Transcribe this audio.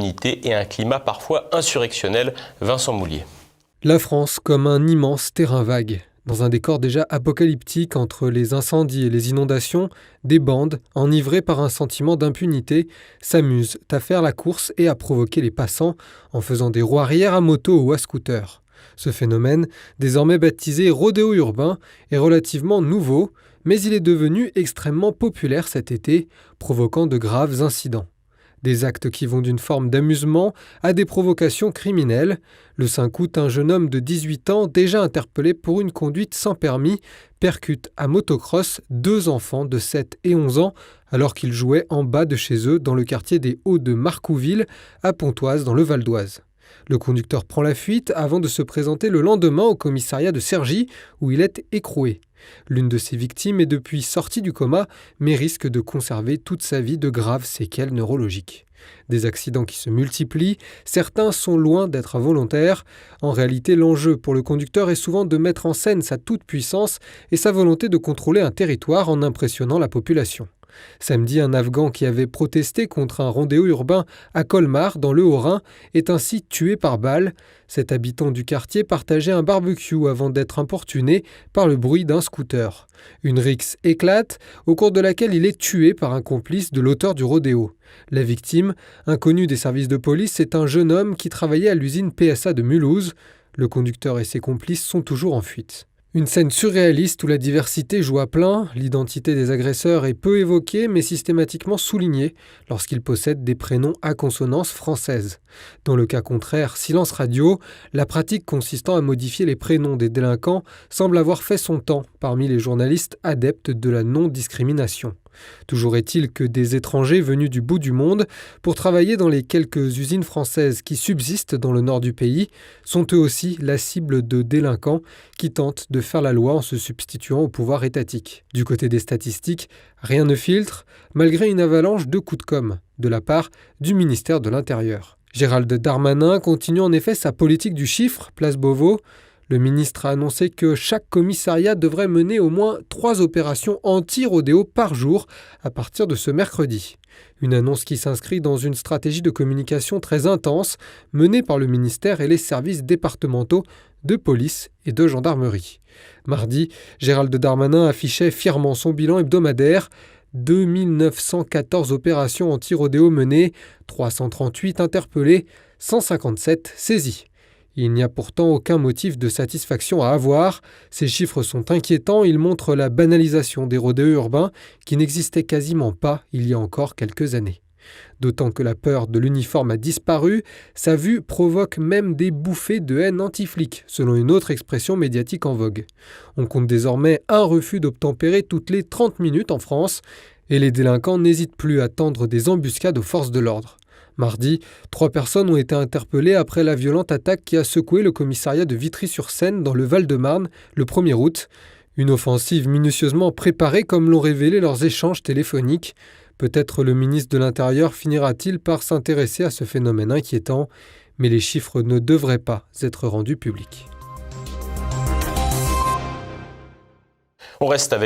impunité et un climat parfois insurrectionnel. Vincent Moulier. La France comme un immense terrain vague. Dans un décor déjà apocalyptique entre les incendies et les inondations, des bandes, enivrées par un sentiment d'impunité, s'amusent à faire la course et à provoquer les passants en faisant des roues arrière à moto ou à scooter. Ce phénomène, désormais baptisé rodéo urbain, est relativement nouveau, mais il est devenu extrêmement populaire cet été, provoquant de graves incidents. Des actes qui vont d'une forme d'amusement à des provocations criminelles. Le 5 août, un jeune homme de 18 ans, déjà interpellé pour une conduite sans permis, percute à motocross 2 enfants de 7 et 11 ans alors qu'ils jouaient en bas de chez eux dans le quartier des Hauts de Marcouville, à Pontoise dans le Val d'Oise. Le conducteur prend la fuite avant de se présenter le lendemain au commissariat de Cergy où il est écroué. L'une de ses victimes est depuis sortie du coma, mais risque de conserver toute sa vie de graves séquelles neurologiques. Des accidents qui se multiplient, certains sont loin d'être involontaires. En réalité, l'enjeu pour le conducteur est souvent de mettre en scène sa toute-puissance et sa volonté de contrôler un territoire en impressionnant la population. Samedi, un Afghan qui avait protesté contre un rodéo urbain à Colmar, dans le Haut-Rhin, est ainsi tué par balle. Cet habitant du quartier partageait un barbecue avant d'être importuné par le bruit d'un scooter. Une rixe éclate, au cours de laquelle il est tué par un complice de l'auteur du rodéo. La victime, inconnue des services de police, est un jeune homme qui travaillait à l'usine PSA de Mulhouse. Le conducteur et ses complices sont toujours en fuite. Une scène surréaliste où la diversité joue à plein, l'identité des agresseurs est peu évoquée mais systématiquement soulignée lorsqu'ils possèdent des prénoms à consonance française. Dans le cas contraire, silence radio, la pratique consistant à modifier les prénoms des délinquants semble avoir fait son temps parmi les journalistes adeptes de la non-discrimination. Toujours est-il que des étrangers venus du bout du monde pour travailler dans les quelques usines françaises qui subsistent dans le nord du pays sont eux aussi la cible de délinquants qui tentent de faire la loi en se substituant au pouvoir étatique. Du côté des statistiques, rien ne filtre, malgré une avalanche de coups de com' de la part du ministère de l'Intérieur. Gérald Darmanin continue en effet sa politique du chiffre, place Beauvau. Le ministre a annoncé que chaque commissariat devrait mener au moins 3 opérations anti-rodéo par jour à partir de ce mercredi. Une annonce qui s'inscrit dans une stratégie de communication très intense menée par le ministère et les services départementaux de police et de gendarmerie. Mardi, Gérald Darmanin affichait fièrement son bilan hebdomadaire. 2914 opérations anti-rodéo menées, 338 interpellés, 157 saisis. Il n'y a pourtant aucun motif de satisfaction à avoir. Ces chiffres sont inquiétants, ils montrent la banalisation des rodéos urbains qui n'existaient quasiment pas il y a encore quelques années. D'autant que la peur de l'uniforme a disparu, sa vue provoque même des bouffées de haine anti-flic, selon une autre expression médiatique en vogue. On compte désormais un refus d'obtempérer toutes les 30 minutes en France, et les délinquants n'hésitent plus à tendre des embuscades aux forces de l'ordre. Mardi, 3 personnes ont été interpellées après la violente attaque qui a secoué le commissariat de Vitry-sur-Seine dans le Val-de-Marne le 1er août. Une offensive minutieusement préparée comme l'ont révélé leurs échanges téléphoniques. Peut-être le ministre de l'Intérieur finira-t-il par s'intéresser à ce phénomène inquiétant, mais les chiffres ne devraient pas être rendus publics. On reste avec